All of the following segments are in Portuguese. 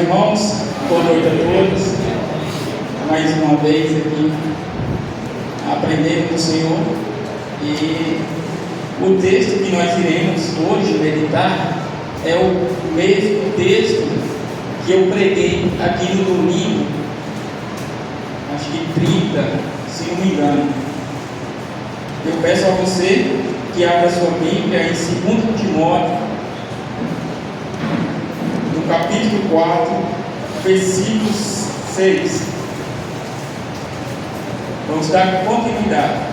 irmãos, boa noite a todos. Mais uma vez aqui, aprendendo com o Senhor. E o texto que nós iremos hoje meditar é o mesmo texto que eu preguei aqui no domingo, acho que 30, se não me engano. Eu peço a você que abra sua Bíblia em 2 Timóteo, no capítulo 4, versículo 6. Vamos dar continuidade.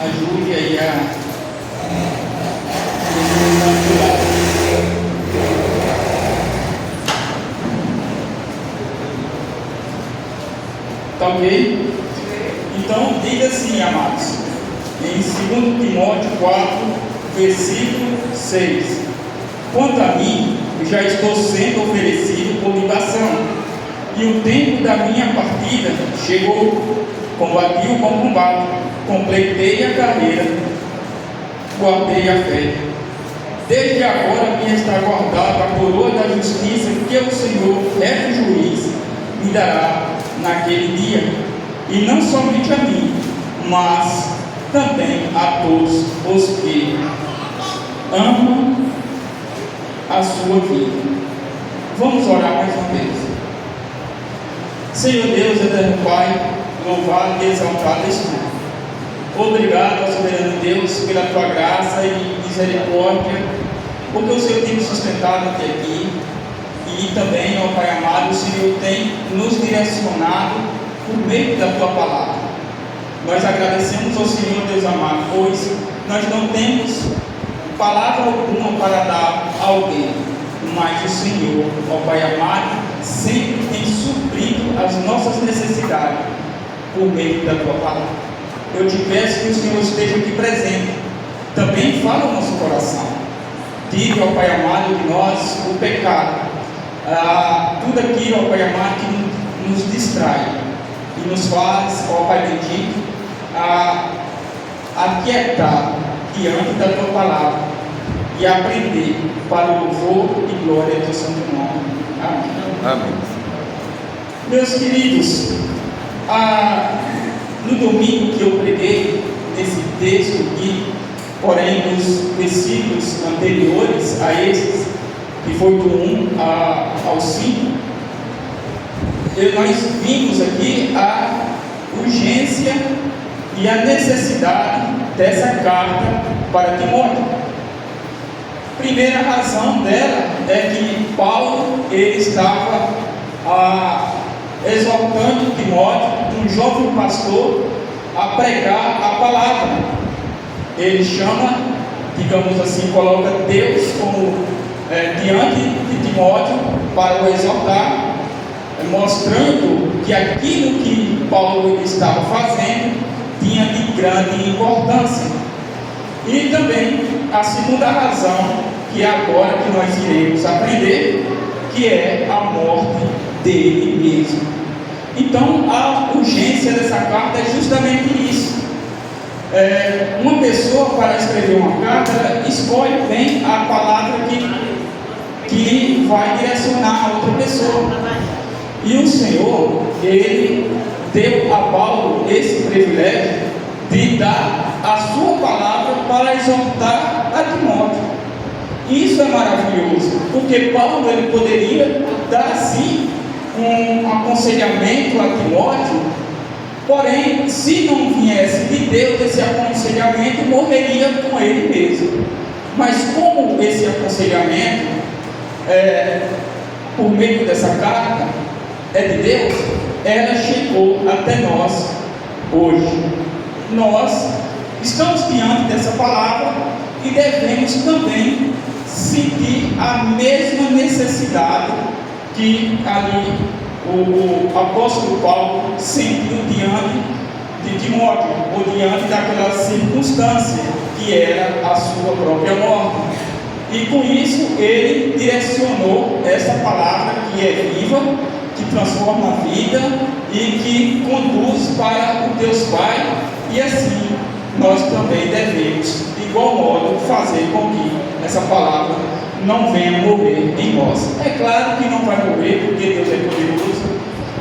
Ajude aí a tá ok? Então diga assim, amados, em 2 Timóteo 4, versículo 6: quanto a mim, já estou sendo oferecido por libação, e o tempo da minha partida chegou. Combati o bom combate, completei a carreira, guardei a fé. Desde agora me está guardada a coroa da justiça que o Senhor, reto juiz, me dará naquele dia, e não somente a mim, mas também a todos os que amam a sua vida. Vamos orar mais uma vez. Senhor Deus, eterno Pai, louvado e exaltado és tu. Obrigado, soberano Deus, pela tua graça e misericórdia, porque o Senhor tem nos sustentado até aqui, e também, ó Pai amado, o Senhor tem nos direcionado por meio da tua palavra. Nós agradecemos ao Senhor, Deus amado, pois nós não temos palavra alguma para dar a alguém, mas o Senhor, ó Pai amado, sempre tem suprido as nossas necessidades por meio da tua palavra. Eu te peço que o Senhor esteja aqui presente, também fala o nosso coração. Tire, ó Pai amado, de nós o pecado, tudo aquilo, ó Pai amado, que nos distrai, e nos faz, ó Pai bendito, aquietar diante da tua palavra e aprender para o louvor e glória do santo nome. Amém. Amém. Meus queridos, no domingo que eu preguei esse texto aqui, porém nos versículos anteriores a esses, que foi do 1 ao 5, nós vimos aqui a urgência e a necessidade dessa carta para Timóteo. Primeira razão dela é que Paulo ele estava exortando Timóteo, um jovem pastor, a pregar a palavra. Ele chama, digamos assim, coloca Deus como diante de Timóteo para o exortar, mostrando que aquilo que Paulo estava fazendo tinha de grande importância. E também a segunda razão, que é agora que nós iremos aprender, que é a morte dele mesmo. Então a urgência dessa carta é justamente isso. Uma pessoa, para escrever uma carta, ela escolhe bem a palavra que vai direcionar a outra pessoa. E o Senhor, ele deu a Paulo esse privilégio de dar a sua palavra para exortar a Timóteo. Isso é maravilhoso, porque Paulo ele poderia dar sim um aconselhamento a Timóteo, porém, se não viesse de Deus esse aconselhamento, morreria com ele mesmo. Mas como esse aconselhamento por meio dessa carta é de Deus, ela chegou até nós hoje. Nós estamos diante dessa palavra e devemos também sentir a mesma necessidade que ali o apóstolo Paulo sentiu diante de Timóteo, ou diante daquela circunstância que era a sua própria morte. E com isso ele direcionou essa palavra que é viva, que transforma a vida e que conduz para o Deus Pai. E assim nós também devemos, de igual modo, fazer com que essa palavra não venha morrer em nós. É claro que não vai morrer, porque Deus é poderoso.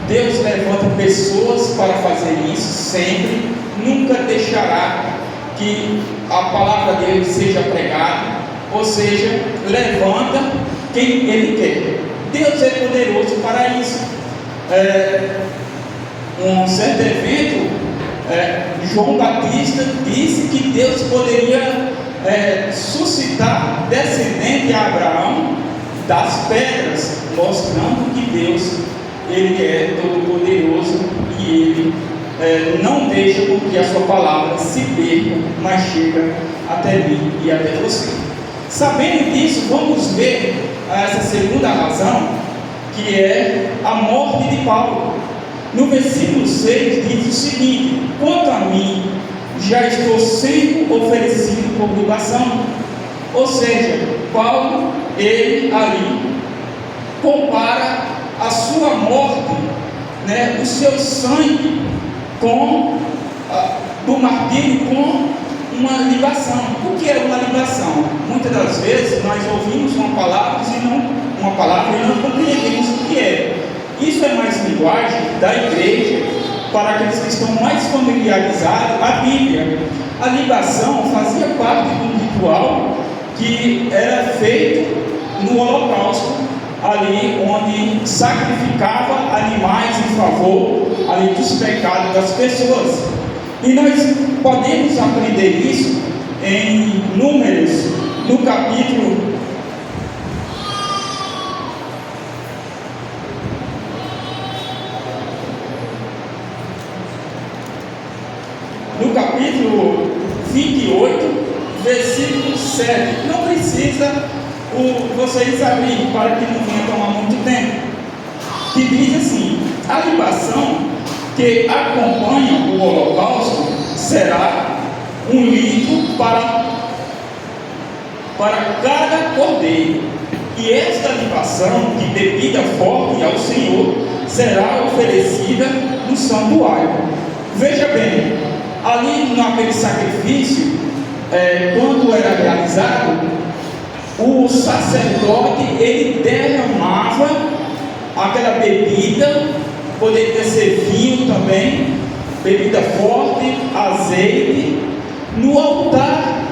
Deus levanta pessoas para fazer isso sempre, nunca deixará que a palavra dele seja pregada, ou seja, levanta quem ele quer. Deus é poderoso para isso. Um certo evento, João Batista disse que Deus poderia suscitar descendente a Abraão das pedras, mostrando que Deus ele é todo poderoso e ele não deixa com que a sua palavra se perca, mas chega até mim e até você. Sabendo disso, vamos ver essa segunda razão, que é a morte de Paulo. No versículo 6 diz o seguinte: quanto a mim, já estou sendo oferecido por libação. Ou seja, Paulo, ele ali compara a sua morte, o seu sangue do martírio com uma libação. O que é uma libação? Muitas das vezes nós ouvimos uma palavra e não compreendemos o que é. Isso é mais linguagem da igreja para aqueles que estão mais familiarizados à Bíblia. A libação fazia parte de um ritual que era feito no Holocausto, ali onde sacrificava animais em favor ali dos pecados das pessoas. E nós podemos aprender isso em Números, no capítulo 28, versículo 7. Não precisa vocês abrirem para que não venha tomar muito tempo. Que diz assim: a libação que acompanha o holocausto será 1 litro para cada cordeiro. E esta libação de bebida forte ao Senhor será oferecida no santuário. Veja bem, ali naquele sacrifício, quando era realizado, o sacerdote ele derramava aquela bebida, poderia ser vinho também, bebida forte, azeite, no altar.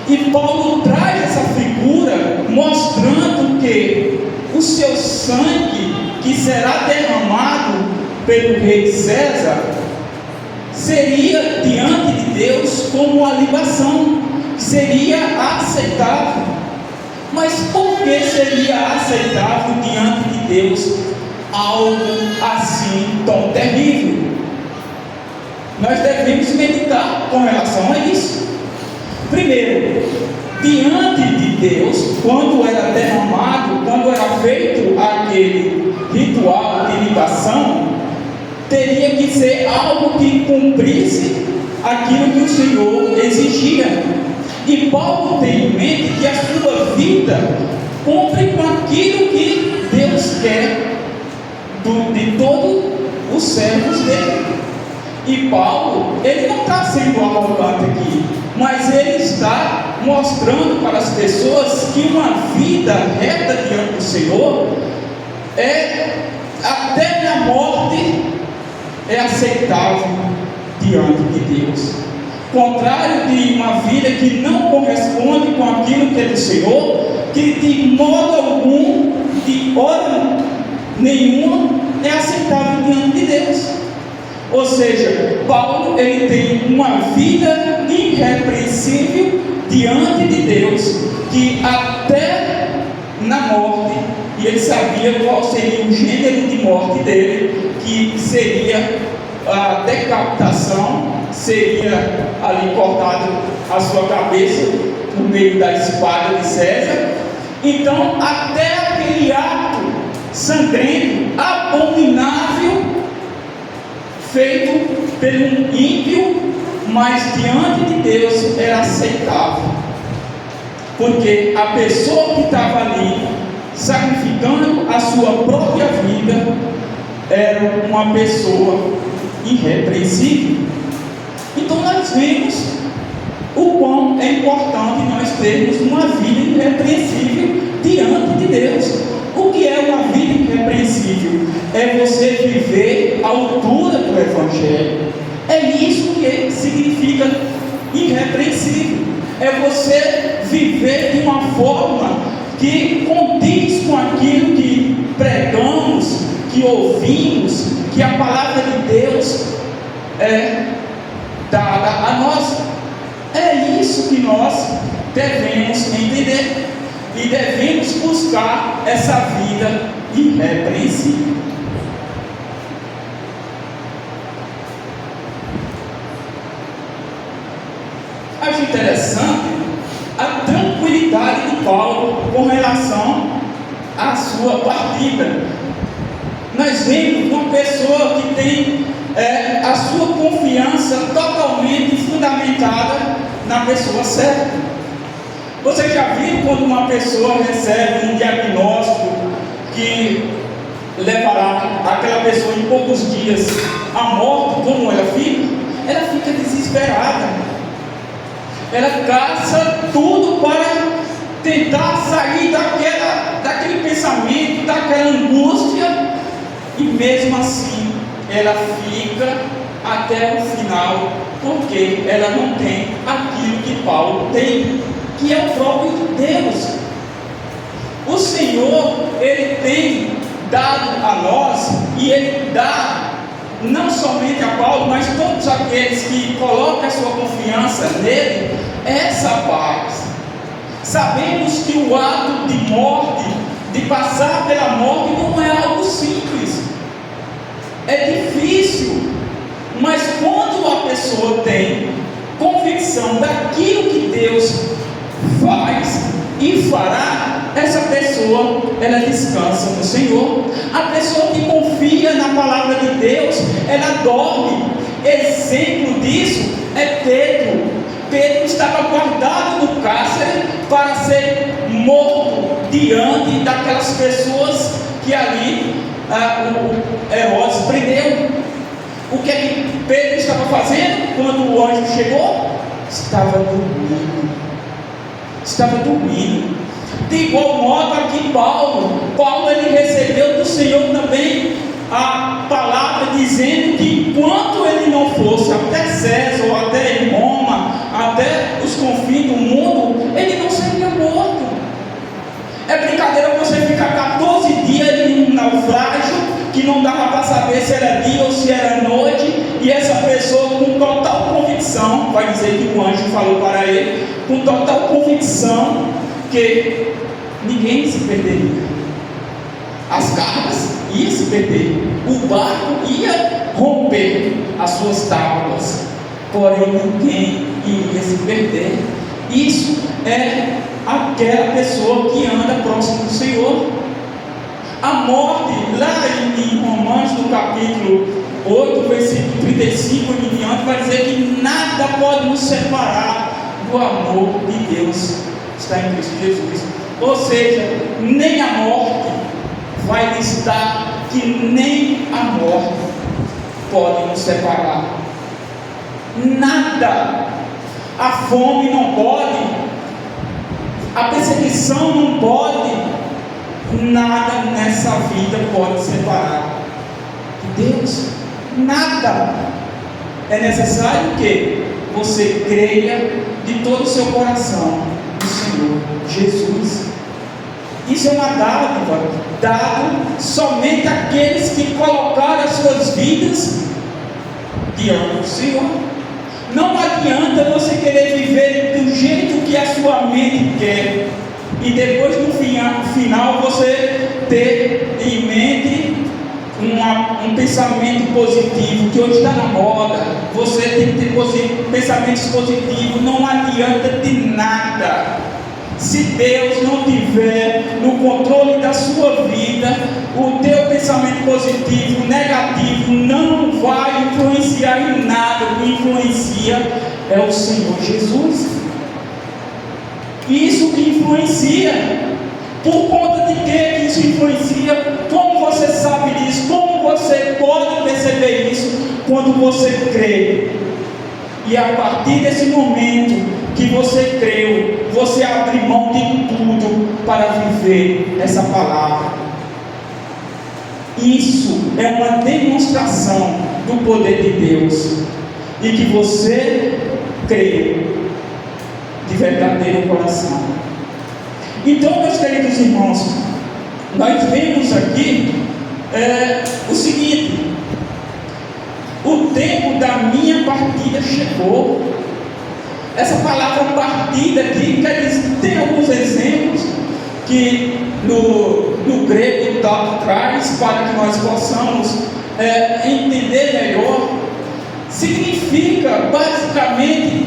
E Paulo traz essa figura mostrando que o seu sangue que será derramado pelo rei César seria diante de Deus como uma libação, seria aceitável. Mas por que seria aceitável diante de Deus algo assim tão terrível? Nós devemos meditar com relação a isso. Primeiro, diante de Deus, quando era derramado, quando era feito aquele ritual de libação, teria que ser algo que cumprisse aquilo que o Senhor exigia. E Paulo tem em mente que a sua vida cumpre com aquilo que Deus quer de todos os servos dele. E Paulo, ele não está sendo arrogante aqui, mas ele está mostrando para as pessoas que uma vida reta diante do Senhor até na morte é aceitável diante de Deus. Contrário de uma vida que não corresponde com aquilo que é do Senhor, que de modo algum, de hora nenhuma, é aceitável diante de Deus. Ou seja, Paulo ele tem uma vida irrepreensível diante de Deus, que até na morte, e ele sabia qual seria o gênero de morte dele, que seria a decapitação, seria ali cortado a sua cabeça por meio da espada de César. Então, até aquele ato sangrento, abominável, feito pelo ímpio, mas diante de Deus era aceitável. porque a pessoa que estava ali sacrificando a sua própria vida era uma pessoa irrepreensível. Então nós vemos o quão é importante nós termos uma vida irrepreensível diante de Deus. O que é uma vida irrepreensível? É você viver à altura do Evangelho. É isso que significa irrepreensível. É você viver de uma forma que condiz com aquilo que pregamos, que ouvimos, que a palavra de Deus é dada a nós. É isso que nós devemos entender e devemos buscar essa vida irrepreensível. Acho interessante a tranquilidade de Paulo com relação à sua partida. Nós vemos uma pessoa que tem a sua confiança totalmente fundamentada na pessoa certa. Você já viu quando uma pessoa recebe um diagnóstico que levará aquela pessoa em poucos dias à morte, como ela fica? Ela fica desesperada. Ela caça tudo para tentar sair daquele pensamento, daquela angústia, e mesmo assim ela fica até o final, porque ela não tem aquilo que Paulo tem, que é o próprio Deus. O Senhor, Ele tem dado a nós, e Ele dá não somente a Paulo, mas todos aqueles que colocam a sua confiança nele, essa paz. Sabemos que o ato de morte, de passar pela morte, não é algo simples, é difícil, mas quando a pessoa tem convicção daquilo que Deus faz e fará, essa pessoa, ela descansa no Senhor. A pessoa que confia na palavra de Deus, ela dorme. Exemplo disso é Pedro. Pedro estava guardado no cárcere para ser morto diante daquelas pessoas que ali o Herodes prendeu. O que é que Pedro estava fazendo quando o anjo chegou? Estava dormindo. Estava dormindo. De igual modo aqui Paulo ele recebeu do Senhor também a palavra dizendo que enquanto ele não fosse até César ou até Roma, até os confins do mundo, ele não seria morto. É brincadeira você ficar 14 dias em um naufrágio que não dava para saber se era dia ou se era noite, e essa pessoa com total convicção, vai dizer que o anjo falou para ele, com total convicção que ninguém se perderia, as cargas iam se perder, o barco ia romper as suas tábuas, porém ninguém iria se perder. Isso é aquela pessoa que anda próximo do Senhor. A morte, lá em Romanos, no capítulo 8, versículo 35 e em diante, vai dizer que nada pode nos separar do amor de Deus está em Cristo Jesus. Ou seja, nem a morte vai listar, que nem a morte pode nos separar. Nada. A fome não pode, a perseguição não pode, nada nessa vida pode separar de Deus. Nada. É necessário que você creia de todo o seu coração no Senhor Jesus. Isso é uma dádiva, dado somente àqueles que colocaram as suas vidas diante do Senhor. Não adianta você querer viver do jeito que a sua mente quer e depois no final você ter em mente um pensamento positivo, que hoje está na moda. Você tem que ter pensamentos positivos. Não adianta de nada se Deus não tiver no controle da sua vida. O teu pensamento positivo, negativo, não vai influenciar em nada. O que influencia é o Senhor Jesus. Isso que influencia. Por conta de que isso influencia? Como você sabe disso? Como você pode perceber isso? Quando você crê. E a partir desse momento que você creu, você abre mão de tudo para viver essa palavra. Isso é uma demonstração do poder de Deus, e que você creu de verdadeiro coração. Então, meus queridos irmãos, nós vemos aqui o seguinte: o tempo da minha partida chegou. Essa palavra partida aqui quer dizer, tem alguns exemplos que no grego traz para que nós possamos entender melhor. Significa basicamente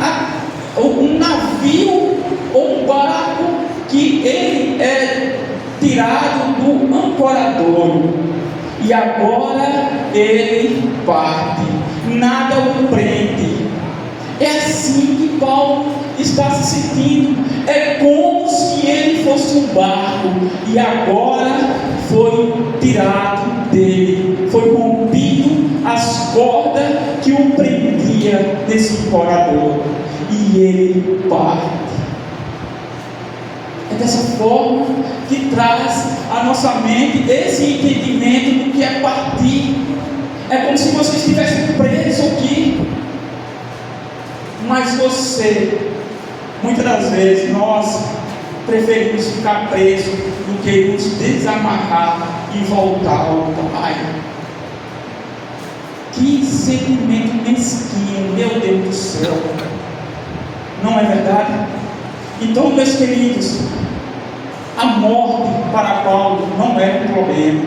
um navio ou um barco que ele é tirado do ancoradouro e agora ele parte, nada o prende. É assim que Paulo está se sentindo. É como se ele fosse um barco e agora foi tirado dele, foi rompido as cordas que o prendia nesse ancoradouro e ele parte. É dessa forma que traz à nossa mente esse entendimento do que é partir. É como se você estivesse preso aqui. Mas você, muitas das vezes, nós preferimos ficar preso do que nos desamarrar e voltar ao Pai. Que sentimento mesquinho, meu Deus do céu. Não é verdade? Então, meus queridos, a morte para Paulo não é um problema.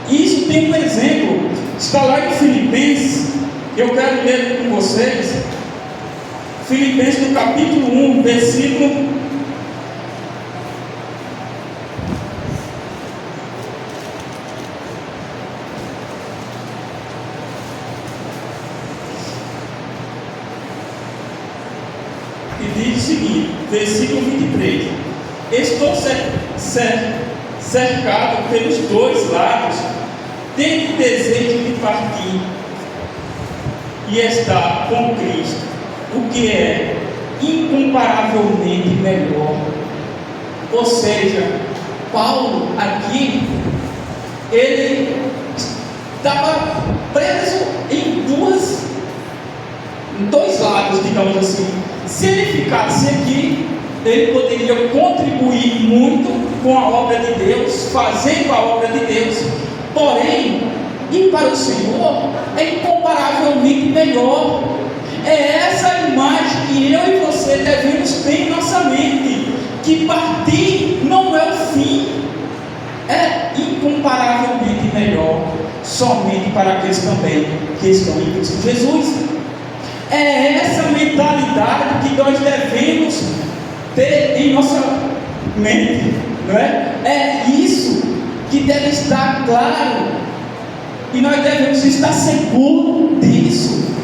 Isso tem um exemplo, está lá em Filipenses. Eu quero ler com vocês Filipenses no capítulo 1, versículo 23: estou cercado pelos dois lados, tenho desejo de partir e estar com Cristo, o que é incomparavelmente melhor. Ou seja, Paulo aqui, ele estava preso em dois lados, digamos assim. Se ele ficasse aqui, ele poderia contribuir muito com a obra de Deus, fazendo a obra de Deus. Porém, ir para o Senhor é incomparavelmente melhor. É essa imagem que eu e você devemos ter em nossa mente, que partir não é o fim, é incomparavelmente melhor, somente para aqueles também que estão em Cristo Jesus. É essa mentalidade que nós devemos ter em nossa mente, não é? É isso que deve estar claro, e nós devemos estar seguros disso,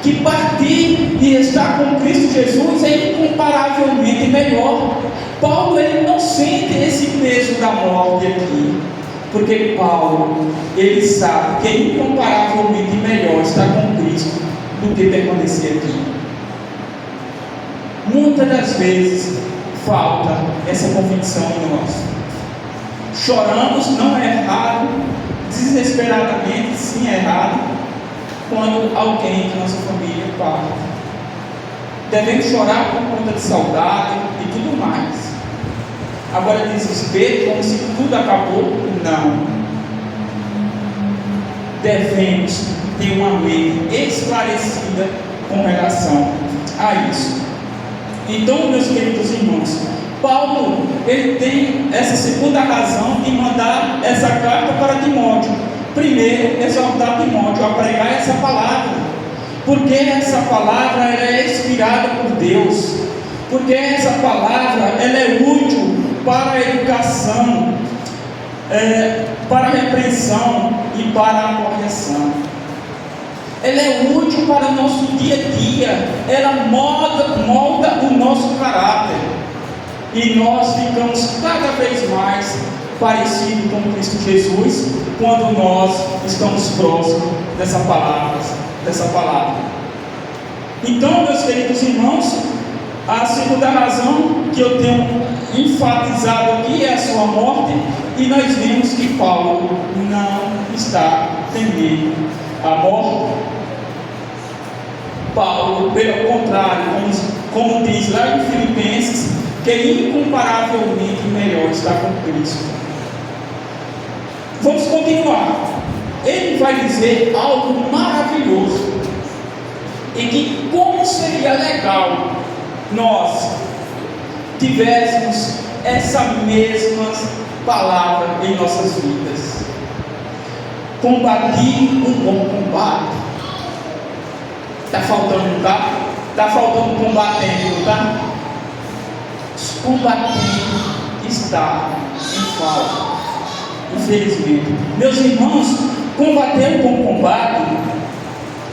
que partir e estar com Cristo Jesus é incomparavelmente melhor. Paulo, ele não sente esse peso da morte aqui, porque Paulo, ele sabe que é incomparavelmente melhor estar com Cristo do que permanecer aqui. Muitas das vezes falta essa convicção em nós. Choramos, não é errado, desesperadamente, sim, é errado, quando alguém de nossa família parte. Devemos chorar por conta de saudade e tudo mais. Agora, desespero, como se tudo acabou, não. Devemos ter uma mente esclarecida com relação a isso. Então, meus queridos irmãos, Paulo, ele tem essa segunda razão de mandar essa carta para Timóteo. Primeiro, exortar Timóteo a pregar essa palavra, porque essa palavra ela é inspirada por Deus, porque essa palavra ela é útil para a educação, para a repreensão e para a correção. Ela é útil para o nosso dia a dia, ela molda o nosso caráter. E nós ficamos cada vez mais parecidos com Cristo Jesus quando nós estamos próximos dessa palavra. Então, meus queridos irmãos, a segunda razão que eu tenho enfatizado aqui é a sua morte, e nós vemos que Paulo não está temendo a morte. Paulo, pelo contrário, como diz lá em Filipenses, que é incomparavelmente melhor estar com Cristo. Vamos continuar. Ele vai dizer algo maravilhoso, e que como seria legal nós tivéssemos essa mesma palavra em nossas vidas. Combati o bom combate. Está faltando, tá? Está faltando combatendo, tá? Combatendo está em falta, infelizmente. Meus irmãos, combater o bom combate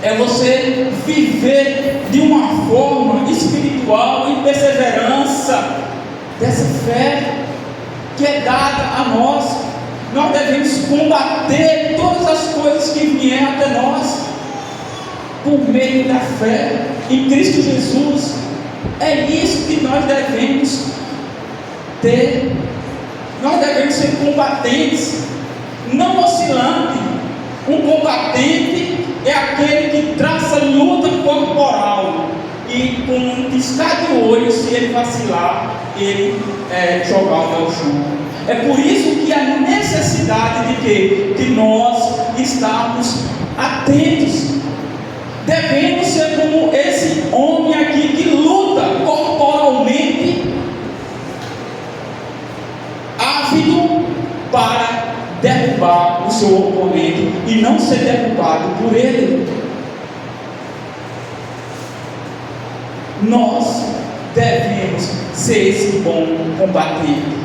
é você viver de uma forma espiritual em perseverança dessa fé que é dada a nós. Nós devemos combater todas as coisas que vierem até nós por meio da fé em Cristo Jesus. É isso que nós devemos ter. Nós devemos ser combatentes, não oscilantes. Um combatente é aquele que traça luta corporal, e com um piscar de olho, se ele vacilar, ele jogar ao chão. É por isso que há necessidade de quê? De nós estarmos atentos. Devemos ser como esse homem aqui que luta corporalmente, ávido para derrubar o seu oponente e não ser derrubado por ele. Nós devemos ser esse bom combatente.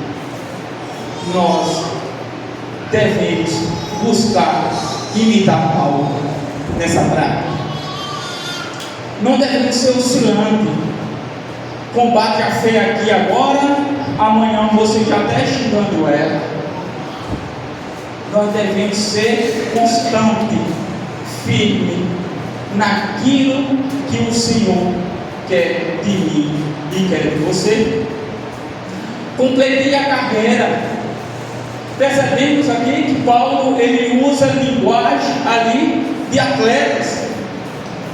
Nós devemos buscar imitar Paulo nessa prática. Não devemos ser oscilantes. Combate a fé aqui agora, amanhã você já está xingando ela. Nós devemos ser constante, firme naquilo que o Senhor quer de mim e quer de você. Completei a carreira. Percebemos aqui que Paulo ele usa a linguagem ali de atletas,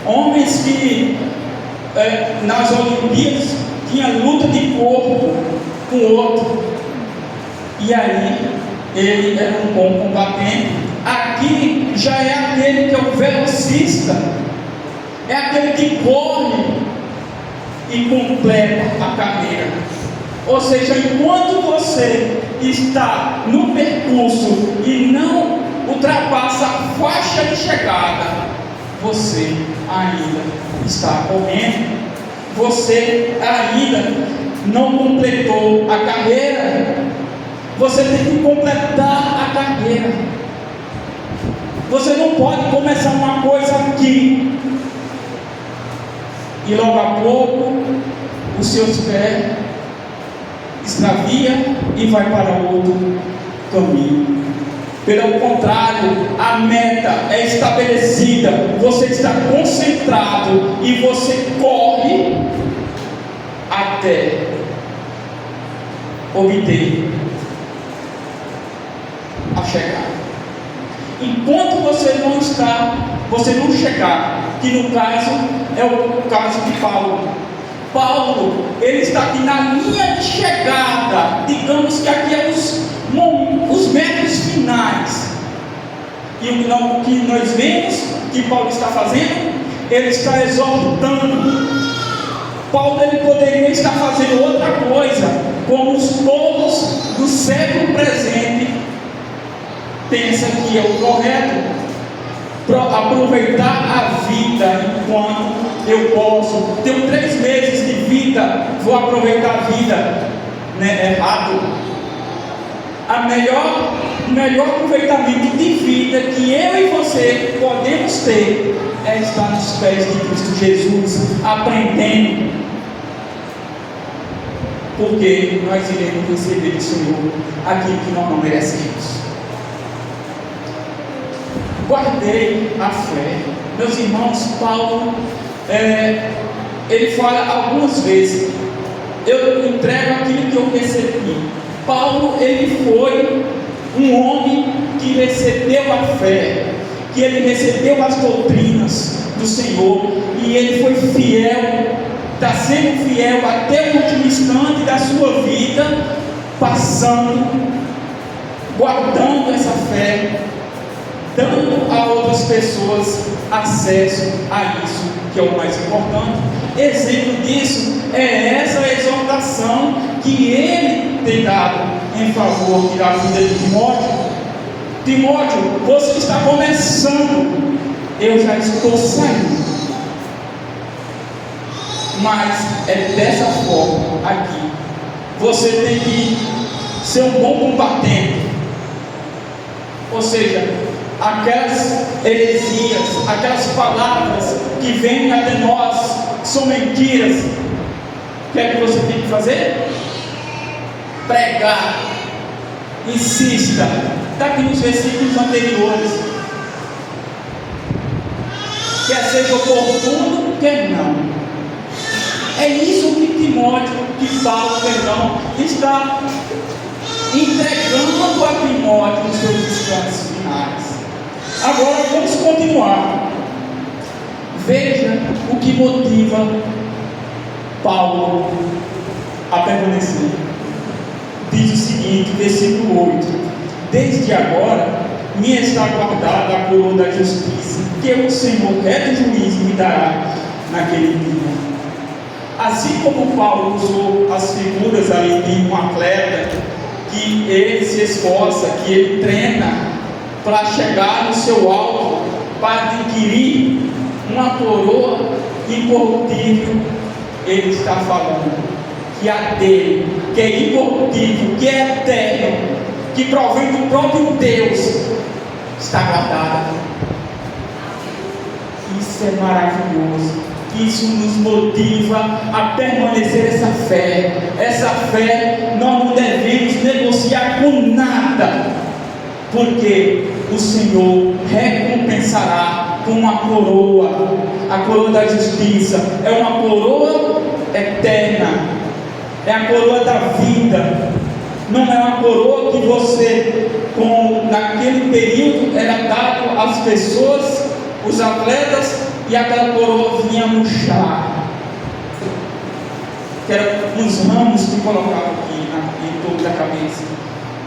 homens que nas Olimpíadas tinham luta de corpo com o outro, e aí ele era um bom combatente. Aqui já é aquele que é o velocista, é aquele que corre e completa a carreira. Ou seja, enquanto você está no percurso e não ultrapassa a faixa de chegada, você ainda está correndo, você ainda não completou a carreira. Você tem que completar a carreira. Você não pode começar uma coisa aqui e logo a pouco os seus pés extravia e vai para outro caminho. Pelo contrário, a meta é estabelecida, você está concentrado e você corre até obter a chegada. Enquanto você não chegar, que no caso é o caso de Paulo, ele está aqui na linha de chegada, digamos que aqui é os metros finais. E o que nós vemos que Paulo está fazendo, ele está exortando. Paulo ele poderia estar fazendo outra coisa, como todos do século presente pensam que é o correto. Aproveitar a vida enquanto eu posso. Tenho 3 meses de vida, vou aproveitar a vida, né? Errado. O melhor aproveitamento de vida que eu e você podemos ter é estar nos pés de Cristo Jesus, aprendendo, porque nós iremos receber do Senhor aquilo que nós não merecemos. Guardei a fé. Meus irmãos, Paulo, ele fala algumas vezes: eu entrego aquilo que eu recebi. Paulo, ele foi um homem que recebeu a fé, que ele recebeu as doutrinas do Senhor, e ele foi fiel, está sendo fiel até o último instante da sua vida, passando, guardando essa fé, dando a outras pessoas acesso a isso, que é o mais importante. Exemplo disso é essa exortação que ele tem dado em favor da vida de Timóteo. Timóteo, você está começando, eu já estou saindo, mas é dessa forma aqui. Você tem que ser um bom combatente, ou seja, aquelas heresias, aquelas palavras que vêm até nós são mentiras. O que é que você tem que fazer? Pregar, insista. Está aqui nos versículos anteriores. Quer seja oportuno, quer não. É isso que Timóteo, que Paulo, está entregando a Timóteo nos seus descansos finais. Agora vamos continuar. Veja o que motiva Paulo a permanecer. Diz o seguinte, versículo 8: desde agora me está guardada a coroa da justiça, que o Senhor, reto juiz, me dará naquele dia. Assim como Paulo usou as figuras ali de um atleta, que ele se esforça, que ele treina para chegar no seu alvo, para adquirir uma coroa incorruptível, ele está falando que a dele, que é incorruptível, que é eterno, que provém do próprio Deus, está guardada. Isso é maravilhoso. Isso nos motiva a permanecer essa fé. Essa fé nós não devemos negociar com nada, porque o Senhor recompensará com uma coroa, a coroa da justiça. É uma coroa eterna, é a coroa da vida. Não é uma coroa que você, naquele período, era dado às pessoas, os atletas, e aquela coroa vinha murchar, que eram uns ramos que colocavam aqui em torno da cabeça.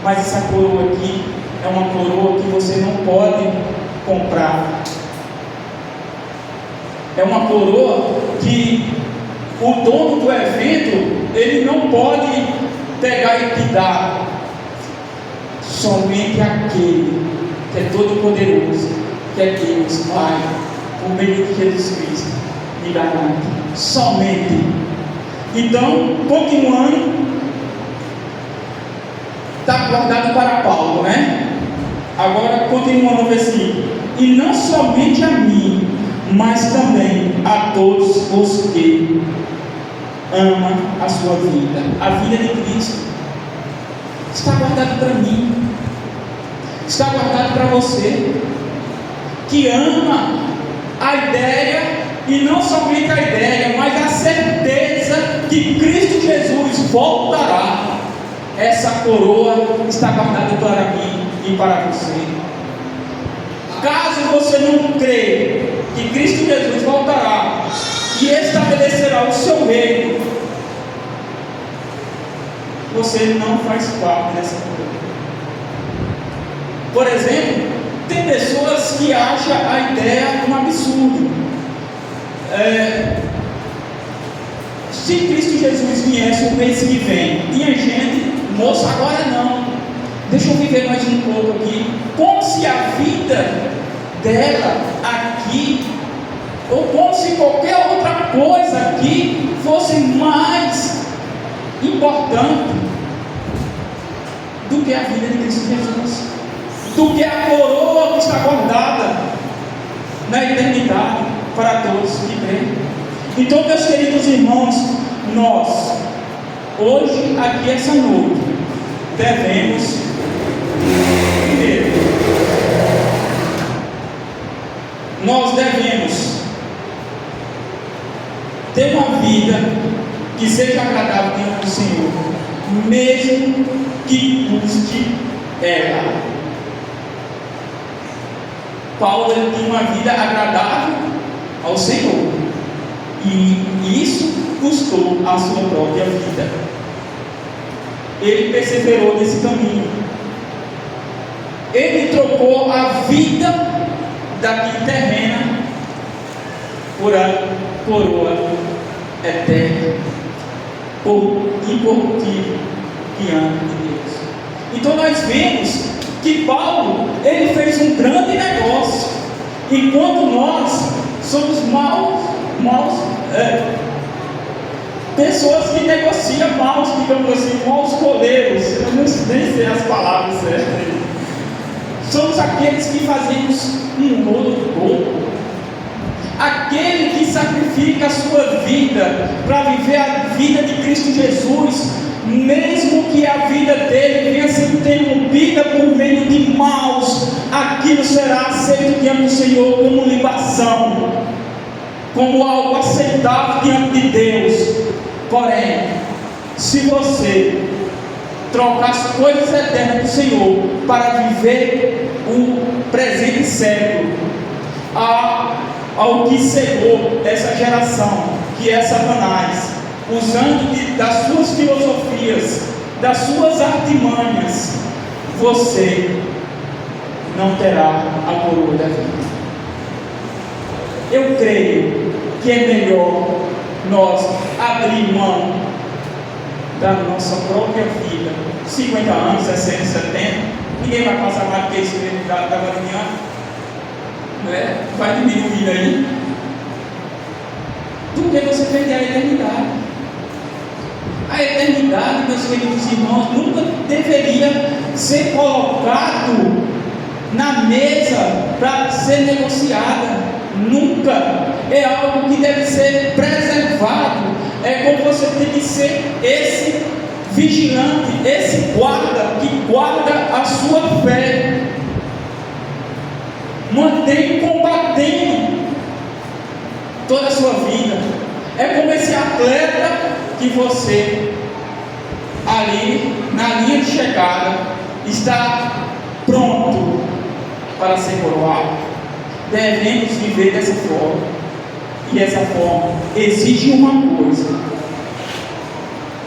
Mas essa coroa aqui é uma coroa que você não pode comprar. É uma coroa que o dono do evento, ele não pode pegar e te dar. Somente aquele que é todo poderoso, que é Deus Pai, por meio de Jesus Cristo, me garante. Somente. Então, continuando, está guardado para Paulo, né? Agora, continuando o versículo: e não somente a mim, mas também a todos os que amam a sua vida, a vida de Cristo. Está guardado para mim, está guardado para você, que ama a ideia, e não somente a ideia, mas a certeza que Cristo Jesus voltará. Essa coroa está guardada para mim e para você. Caso você não crê que Cristo Jesus voltará e estabelecerá o seu reino, você não faz parte dessa coroa. Por exemplo, tem pessoas que acham a ideia um absurdo. Se Cristo Jesus viesse o mês que vem, tinha gente, moço, agora não, deixa eu viver mais um pouco aqui, como se a vida dela aqui, ou como se qualquer outra coisa aqui fosse mais importante do que a vida de Cristo Jesus, do que a coroa que está guardada na eternidade para todos que creem. Então, meus queridos irmãos, nós hoje, aqui, essa noite, devemos, primeiro, nós devemos ter uma vida que seja agradável diante do Senhor, mesmo que custe ela. Paulo tinha uma vida agradável ao Senhor, e isso custou a sua própria vida. Ele perseverou nesse caminho. Ele trocou a vida daqui terrena por a coroa eterna, por incorruptível, diante de Deus. Então nós vemos que Paulo, ele fez um grande negócio, enquanto nós somos pessoas que negociam maus, digamos assim, maus coleiros. Eu nem sei as palavras certas. Somos aqueles que fazemos um rolo de coco, aquele que sacrifica a sua vida para viver a vida de Cristo Jesus, mesmo que a vida dele venha sendo interrompida por meio de maus, aquilo será aceito diante do Senhor como libação, como algo aceitável diante de Deus. Porém, se você trocar as coisas eternas do Senhor para viver o presente século, ao que cegou essa geração, que é Satanás, usando das suas filosofias, das suas artimanhas, você não terá a coroa da vida. Eu creio que é melhor nós abrir mão da nossa própria vida, 50 anos, 60, 70, ninguém vai passar mais do que isso da valiniana, não é? Vai diminuir aí, do que você perder a eternidade. A eternidade, meus queridos irmãos, nunca deveria ser colocado na mesa para ser negociada. Nunca. É algo que deve ser preservado. É como você tem que ser esse vigilante, esse guarda que guarda a sua fé, mantém combatendo toda a sua vida. É como esse atleta que você ali na linha de chegada está pronto para ser coroado. Devemos viver dessa forma, e essa forma exige uma coisa: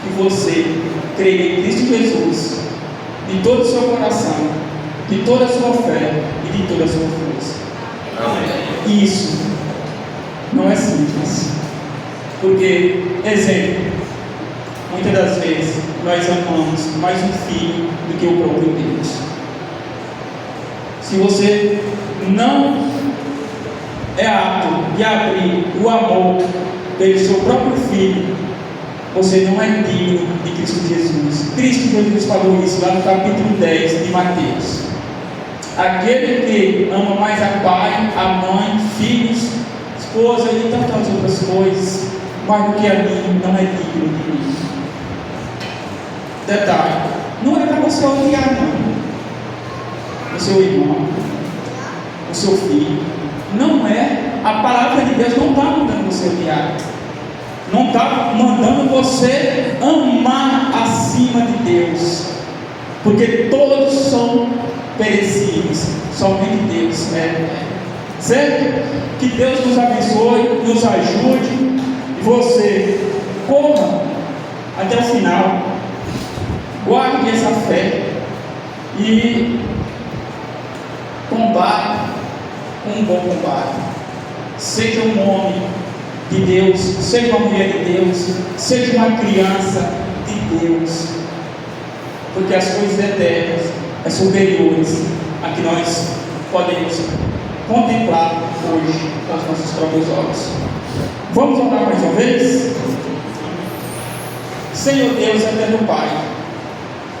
que você creia em Cristo Jesus de todo o seu coração, de toda a sua fé e de toda a sua força. Amém. Isso não é simples, porque, exemplo, muitas das vezes nós amamos mais um filho do que o próprio Deus. Se você não é apto de abrir o amor pelo seu próprio filho, você não é digno de Cristo Jesus. Cristo Jesus falou isso lá no capítulo 10 de Mateus. Aquele que ama mais a pai, a mãe, filhos, esposa e tantas outras coisas, mais do que a mim, não é digno de mim. Detalhe, não é para você odiar não o seu irmão, o seu filho. Não é. A palavra de Deus não está mandando você odiar, não está mandando você amar acima de Deus, porque todos são perecíveis, somente Deus é. Certo? Que Deus nos abençoe, nos ajude, e você corra até o final, guarde essa fé e combate um bom combate. Seja um homem de Deus, seja uma mulher de Deus, seja uma criança de Deus, porque as coisas eternas são superiores a que nós podemos contemplar hoje com os nossos próprios olhos. Vamos orar mais uma vez? Senhor Deus, eterno Pai,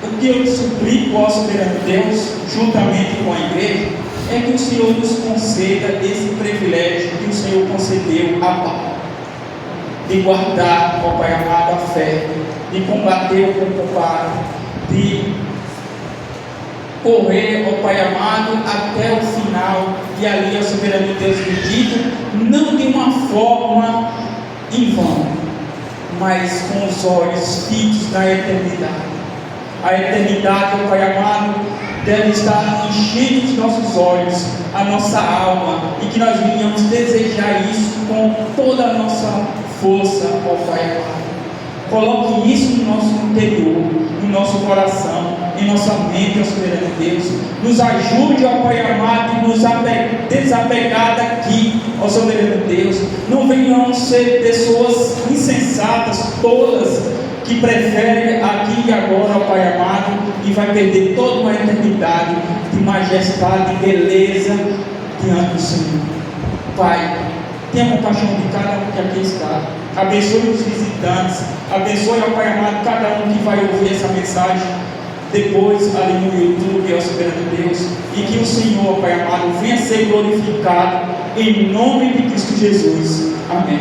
o que eu te suplico ao soberano Deus, juntamente com a igreja, é que o Senhor nos conceda esse privilégio que o Senhor concedeu a Paulo, de guardar, ó Pai amado, a fé, de combater o combate, de correr, ó Pai amado, até o final, e ali, ó soberano Deus bendito, não de uma forma em vão, mas com os olhos fitos na eternidade. A eternidade, ó Pai amado, deve estar enchendo os nossos olhos, a nossa alma, e que nós venhamos desejar isso com toda a nossa força, ó Pai amado. Coloque isso no nosso interior, no nosso coração, em nossa mente, ó soberano Deus. Nos ajude, ó Pai amado, e nos desapegar daqui, ó soberano Deus. Não venhamos ser pessoas insensatas, tolas, que preferem aqui e agora, ó Pai amado, e vai perder toda uma eternidade de majestade e beleza diante do Senhor. Pai, tenha compaixão de cada um que aqui está. Abençoe os visitantes. Abençoe, ó Pai amado, cada um que vai ouvir essa mensagem depois ali no YouTube, ó soberano Deus. E que o Senhor, ó Pai amado, venha ser glorificado em nome de Cristo Jesus. Amém.